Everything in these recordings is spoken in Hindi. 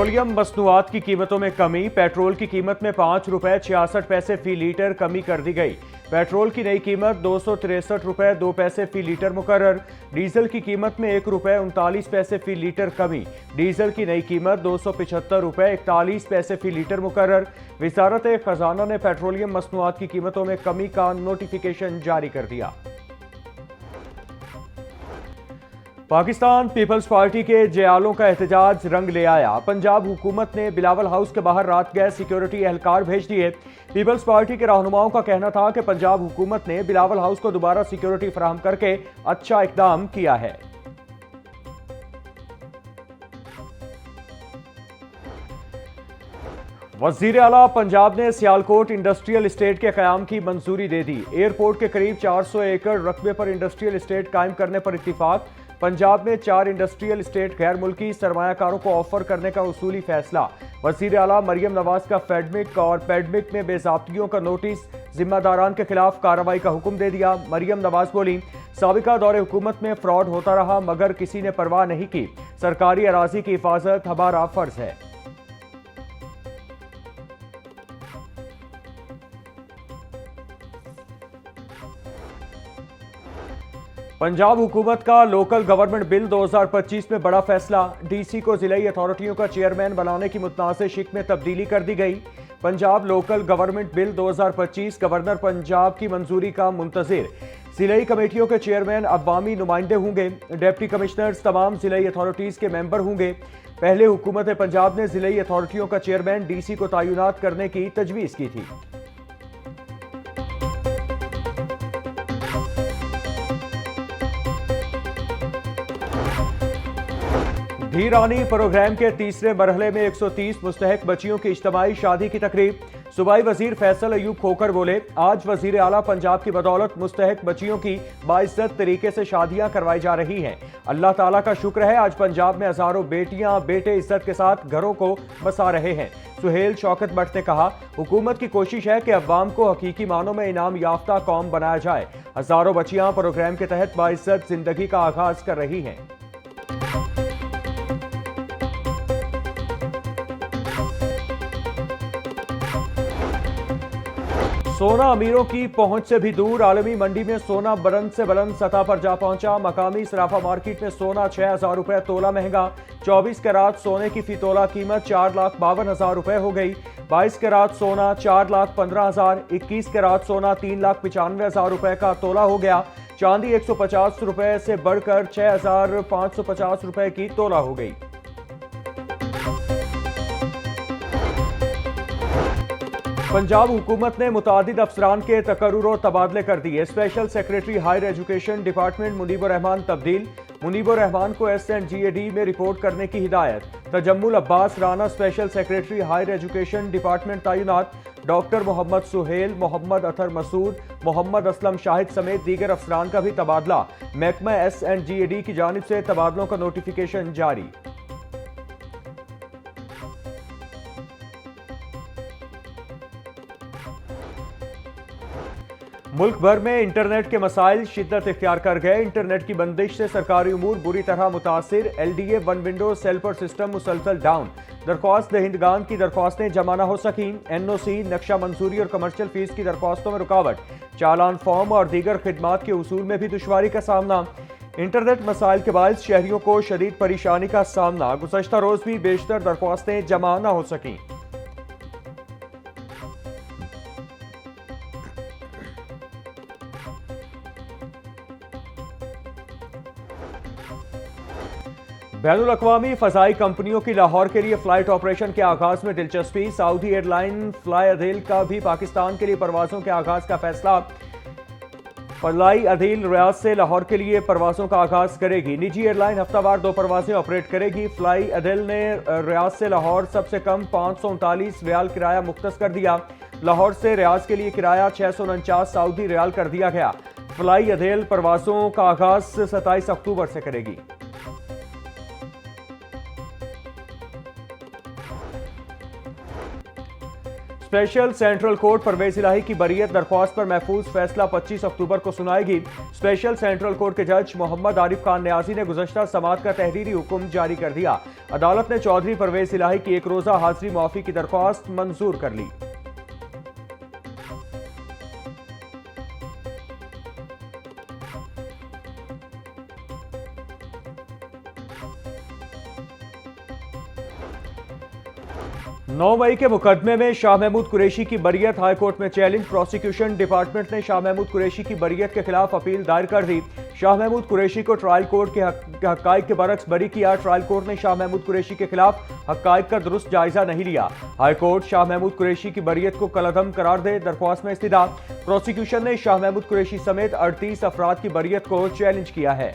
पेट्रोलियम मसनूआत की कीमतों में कमी। पेट्रोल की कीमत में 5 रुपए 66 पैसे फी लीटर कमी कर दी गई। पेट्रोल की नई कीमत 263 रुपए 2 पैसे फी लीटर मुकर्रर। डीजल की कीमत में 1 रुपए 39 पैसे फी लीटर कमी। डीजल की नई कीमत 275 रुपए 41 पैसे फी लीटर मुकर्रर। वजारत खजाना ने पेट्रोलियम मसनूआत की कीमतों में कमी का नोटिफिकेशन जारी कर दिया। पाकिस्तान पीपल्स पार्टी के जयालों का एहतजाज रंग ले आया। पंजाब हुकूमत ने बिलावल हाउस के बाहर रात गए सिक्योरिटी एहलकार भेज दिए। पीपल्स पार्टी के रहनुमाओं का कहना था कि पंजाब हुकूमत ने बिलावल हाउस को दोबारा सिक्योरिटी फराहम करके अच्छा इकदाम किया है। वजीर आला पंजाब ने सियालकोट इंडस्ट्रियल इस्टेट के कयाम की मंजूरी दे दी। एयरपोर्ट के करीब 400 एकड़ रकबे पर इंडस्ट्रियल इस्टेट कायम करने पर इत्तिफाक। पंजाब में 4 इंडस्ट्रियल इस्टेट गैर मुल्की सरमायाकारों को ऑफर करने का उसूली फैसला। वजीर आला मरियम नवाज का फेडमिक और पेडमिक में बेजाब्तियों का नोटिस, जिम्मेदारान के खिलाफ कार्रवाई का हुक्म दे दिया। मरियम नवाज बोली, साबिका दौरे हुकूमत में फ्रॉड होता रहा मगर किसी ने परवाह नहीं की। सरकारी अराजी की हिफाजत हमारा फर्ज है। पंजाब हुकूमत का लोकल गवर्नमेंट बिल 2025 में बड़ा फैसला। डीसी को जिलाई अथॉरिटियों का चेयरमैन बनाने की मुतनाज़ शिक में तब्दीली कर दी गई। Punjab local government bill 2025 governor Punjab की मंजूरी का मुंतजिर। जिलाई कमेटियों के चेयरमैन अवामी नुमाइंदे होंगे। डिप्टी कमिश्नर्स तमाम जिलाई अथॉरिटीज़ के मेंबर होंगे। पहले हुकूमत पंजाब ने जिलाई अथॉरिटियों का चेयरमैन डीसी को तैनात करने की तजवीज़ की थी। धीरानी प्रोग्राम के तीसरे मरहले में 130 मुस्तहक बच्चियों की इज्तिमाई शादी की तकरीब। सूबाई वजीर फैसल अयूब खोकर बोले, आज वजीर आला पंजाब की बदौलत मुस्तहक बच्चियों की बाइज्जत तरीके से शादियां करवाई जा रही हैं। अल्लाह ताला का शुक्र है आज पंजाब में हजारों बेटियां बेटे इज्जत के साथ घरों को बसा रहे हैं। सुहेल शौकत भट्ट ने कहा, हुकूमत की कोशिश है कि अवाम को हकीकी मानों में इनाम याफ्ता कौम बनाया जाए। हजारों बच्चियां प्रोग्राम के तहत बाइज्जत जिंदगी का आगाज कर रही हैं। सोना अमीरों की पहुंच से भी दूर। आलमी मंडी में सोना बुलंद से बुलंद सतह पर जा पहुंचा। मकामी सराफा मार्केट में सोना 6,000 रुपए तोला महंगा। 24 कैरात सोने की फी तोला कीमत 4,52,000 रुपए हो गई। 22 कैरात सोना 4,15,000। 21 कैरात सोना 3,95,000 रुपए का तोला हो गया। चांदी 150 रुपए से बढ़कर 6,550 रुपए की तोला हो गई। पंजाब हुकूमत ने मुतादिद अफसरान के तकर्रुर और तबादले कर दिए। Special secretary higher education department Munibur Rahman तब्दील। मुनीबुर रहमान को SNGAD में रिपोर्ट करने की हिदायत। Tajammul Abbas Rana special secretary higher education department तैनात। डॉक्टर मोहम्मद सुहेल, मोहम्मद अतर मसूद, मोहम्मद असलम शाहिद समेत दीगर अफसरान का भी तबादला। महकमा SNGAD की जानिब से तबादलों का नोटिफिकेशन जारी। मुल्क भर में इंटरनेट के मसाइल शिद्दत इख्तियार कर गए। इंटरनेट की बंदिश से सरकारी उमूर बुरी तरह मुतासिर। LDA वन विंडो सेल पर सिस्टम मुसलसल डाउन। दरख्वास्त दहिंदगान की दरख्वास्तें जमा न हो सकी। NOC, नक्शा मंजूरी और कमर्शियल फीस की दरख्वास्तों में रुकावट। चालान फॉर्म और दीगर खिदमात के उसूल में भी दुश्वारी का सामना। इंटरनेट मसाइल के बायस शहरियों को शदीद परेशानी का सामना। गुज़श्ता रोज भी बेशतर दरख्वास्तें जमा न हो सकी। बैनुल अक़वामी फ़ज़ाई कंपनियों की लाहौर के लिए फ़्लाइट ऑपरेशन के आगाज़ में दिलचस्पी। सऊदी एयरलाइन फ्लाई अदील का भी पाकिस्तान के लिए परवाज़ों के आगाज़ का फैसला। फ्लाई अदील रियाद से लाहौर के लिए परवाज़ों का आगाज़ करेगी। निजी एयरलाइन हफ्तावार 2 परवाज़ें ऑपरेट करेगी। फ्लाई अदील ने रियाद से लाहौर सबसे कम 539 रियाल किराया मुख्तस कर दिया। लाहौर से रियाद के लिए किराया 649 सऊदी रियाल कर दिया गया। फ्लाई अदील परवाज़ों का आगाज़ 27 अक्टूबर से करेगी। स्पेशल सेंट्रल कोर्ट परवेज इलाही की बरीयत दरख्वास्त पर महफूज फैसला 25 अक्टूबर को सुनाएगी। स्पेशल सेंट्रल कोर्ट के जज मोहम्मद आरिफ खान न्याजी ने गुज़श्ता समाअत का तहरीरी हुक्म जारी कर दिया। अदालत ने चौधरी परवेज इलाही की एक रोजा हाजिरी मुआफी की दरख्वास्त मंजूर कर ली। नौ मई के मुकदमे में शाह महमूद कुरैशी की बरीयत हाईकोर्ट में चैलेंज। प्रोसिक्यूशन डिपार्टमेंट ने शाह महमूद कुरैशी की बरीयत के खिलाफ अपील दायर कर दी। शाह महमूद कुरैशी को ट्रायल कोर्ट के हक्काइक के बरक्स बरी किया। ट्रायल कोर्ट ने शाह महमूद कुरैशी के खिलाफ हक्काइक का दुरुस्त जायजा नहीं लिया। हाईकोर्ट शाह महमूद कुरैशी की बरीयत को कलअदम करार दे दरख्वास्त में इस्तदा। प्रोसिक्यूशन ने शाह महमूद कुरैशी समेत 38 अफराद की बरीयत को चैलेंज किया है।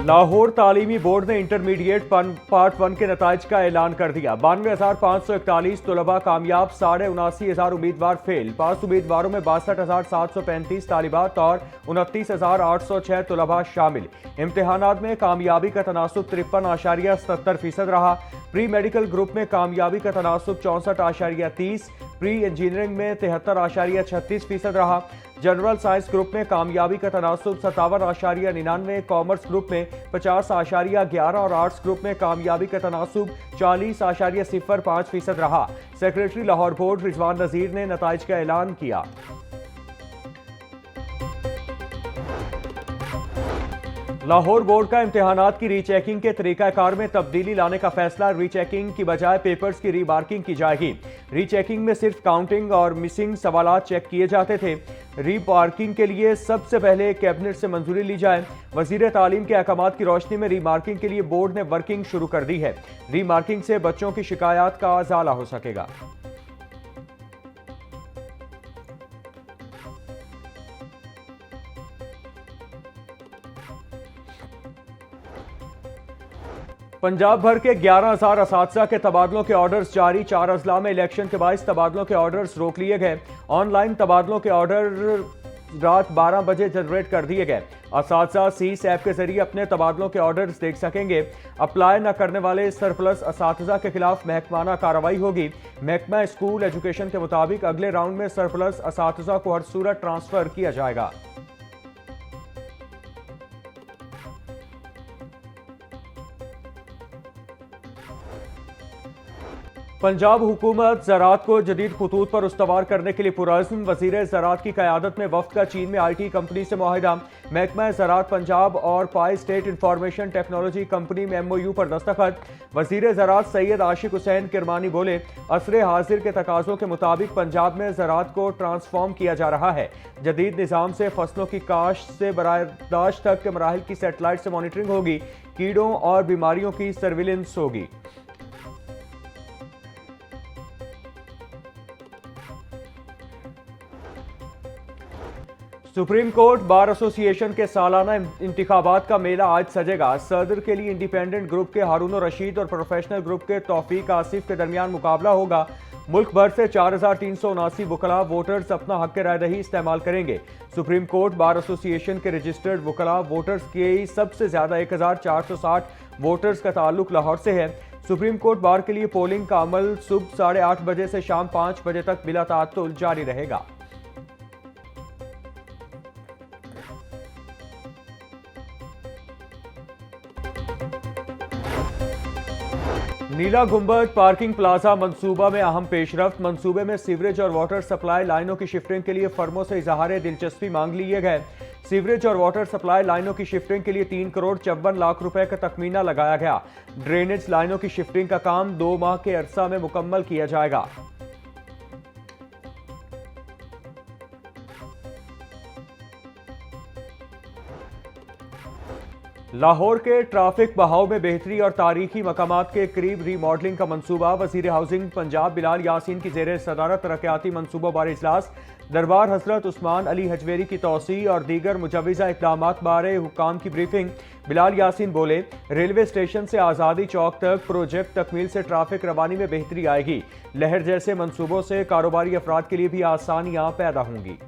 लाहौर तालीमी बोर्ड ने इंटरमीडिएट पार्ट 1 के नताइज का ऐलान कर दिया। 92,541 तलबा कामयाब, 79,500 उम्मीदवार फेल। पास उम्मीदवारों में 62,735 तालिबात और 29,806 तलबा शामिल। इम्तिहानात में कामयाबी का तनासुब 53.70% रहा। प्री मेडिकल ग्रुप में कामयाबी का तनासुब 64.30, प्री इंजीनियरिंग में 73.36% रहा। जनरल साइंस ग्रुप में कामयाबी का तनासुब 57.99, कॉमर्स ग्रुप में 50.11 और आर्ट्स ग्रुप में कामयाबी का तनासुब 40.05% रहा। सेक्रेटरी लाहौर बोर्ड रिजवान नजीर ने नताइज का ऐलान किया। लाहौर बोर्ड का इम्तिहानात की रीचेकिंग के तरीकाकार में तब्दीली लाने का फैसला। रीचेकिंग की बजाय पेपर्स की रीमार्किंग की जाएगी। रीचेकिंग में सिर्फ काउंटिंग और मिसिंग सवालात चेक किए जाते थे। रीमार्किंग के लिए सबसे पहले कैबिनेट से मंजूरी ली जाए। वजीर तालीम के अहकामात की रोशनी में रीमार्किंग के लिए बोर्ड ने वर्किंग शुरू कर दी है। रीमार्किंग से बच्चों की शिकायत का अजाला हो सकेगा। पंजाब भर के 11,000 असातिज़ा के तबादलों के ऑर्डर्स जारी। 4 अजला में इलेक्शन के बाइस तबादलों के ऑर्डर्स रोक लिए गए। ऑनलाइन तबादलों के ऑर्डर रात 12 बजे जनरेट कर दिए गए। असातिज़ा सीस ऐप के जरिए अपने तबादलों के ऑर्डर्स देख सकेंगे। अप्लाई न करने वाले सरप्लस असातिज़ा के खिलाफ महकमाना कार्रवाई होगी। महकमा स्कूल एजुकेशन के मुताबिक अगले राउंड में सरप्लस असातिज़ा को हर सूरत ट्रांसफर किया जाएगा। पंजाब हुकूमत ज़राअत को जदीद खतूत पर उस्तवार करने के लिए पुरअज़्म। वज़ीर ज़राअत की क़यादत में वफ़द का चीन में IT कंपनी से मुआहिदा। महकमा ज़राअत पंजाब और पाई स्टेट इंफॉर्मेशन टेक्नोलॉजी कंपनी में MOU पर दस्तखत। वज़ीर ज़राअत सैयद आशिक हुसैन किरमानी बोले, असरे हाजिर के तकाज़ों के मुताबिक पंजाब में ज़राअत को ट्रांसफॉर्म किया जा रहा है। जदीद निज़ाम से फसलों की काश्त से बरादाश्त तक के मराहिल की सेटेलाइट से मॉनिटरिंग होगी। कीड़ों और बीमारियों की सर्विलेंस होगी। सुप्रीम कोर्ट बार एसोसिएशन के सालाना इंतखाबात का मेला आज सजेगा। सदर के लिए इंडिपेंडेंट ग्रुप के हारून रशीद और प्रोफेशनल ग्रुप के तौफीक आसिफ के दरमियान मुकाबला होगा। मुल्क भर से 4,379 वकला वोटर्स अपना हक राय दही इस्तेमाल करेंगे। सुप्रीम कोर्ट बार एसोसिएशन के रजिस्टर्ड वकला वोटर्स के सबसे ज्यादा 1,460 वोटर्स का ताल्लुक लाहौर से है। सुप्रीम कोर्ट बार के लिए पोलिंग का अमल सुबह 8:30 बजे से शाम 5 बजे तक बिला ताअत्तुल जारी रहेगा। नीला गुंबद पार्किंग प्लाजा मंसूबा में अहम पेशरफ्त। मंसूबे में सीवरेज और वाटर सप्लाई लाइनों की शिफ्टिंग के लिए फर्मों से इजहार दिलचस्पी मांग लिए गए। सीवरेज और वाटर सप्लाई लाइनों की शिफ्टिंग के लिए 3 करोड़ 54 लाख रुपए का तखमीना लगाया गया। ड्रेनेज लाइनों की शिफ्टिंग का काम 2 माह के अरसा में मुकम्मल किया जाएगा। लाहौर के ट्रैफिक बहाव में बेहतरी और तारीखी मकामात के करीब रीमॉडलिंग का मंसूबा। वजीर हाउसिंग पंजाब बिलाल यासीन की जेर सदारत तरक्याती मंसूबों बारे इजलास। दरबार हजरत उस्मान अली हजवेरी की तौसी और दीगर मुजवज़ा इक़दामात बारे हुक्काम की ब्रीफिंग। बिलाल यासीन बोले, रेलवे स्टेशन से आज़ादी चौक तक प्रोजेक्ट तकमील से ट्रैफिक रवानी में बेहतरी आएगी। लहर जैसे मंसूबों से कारोबारी अफराद के लिए भी आसानियाँ पैदा होंगी।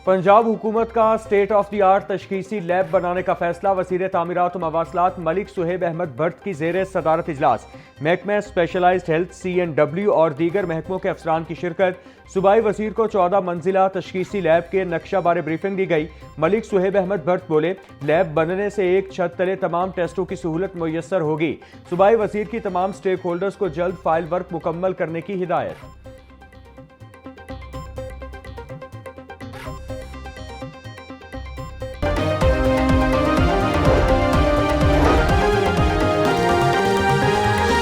पंजाब हुकूमत का स्टेट ऑफ द आर्ट तशखीसी लैब बनाने का फैसला। वज़ीर तामीरात व मवासलात मलिक सुहेब अहमद भट्ट की ज़ेर सदारत इजलास। महकमा स्पेशलाइज्ड हेल्थ CNW और दीगर महकमों के अफसरान की शिरकत। सूबाई वज़ीर को 14 मंजिला तशखीसी लैब के नक्शा बारे ब्रीफिंग दी गई। मलिक सुहेब अहमद भट्ट बोले, लैब बनने से एक छत तले तमाम टेस्टों की सहूलत मुयस्सर होगी। सूबाई वज़ीर की तमाम स्टेक होल्डर्स को जल्द फाइल वर्क मुकम्मल करने की हिदायत।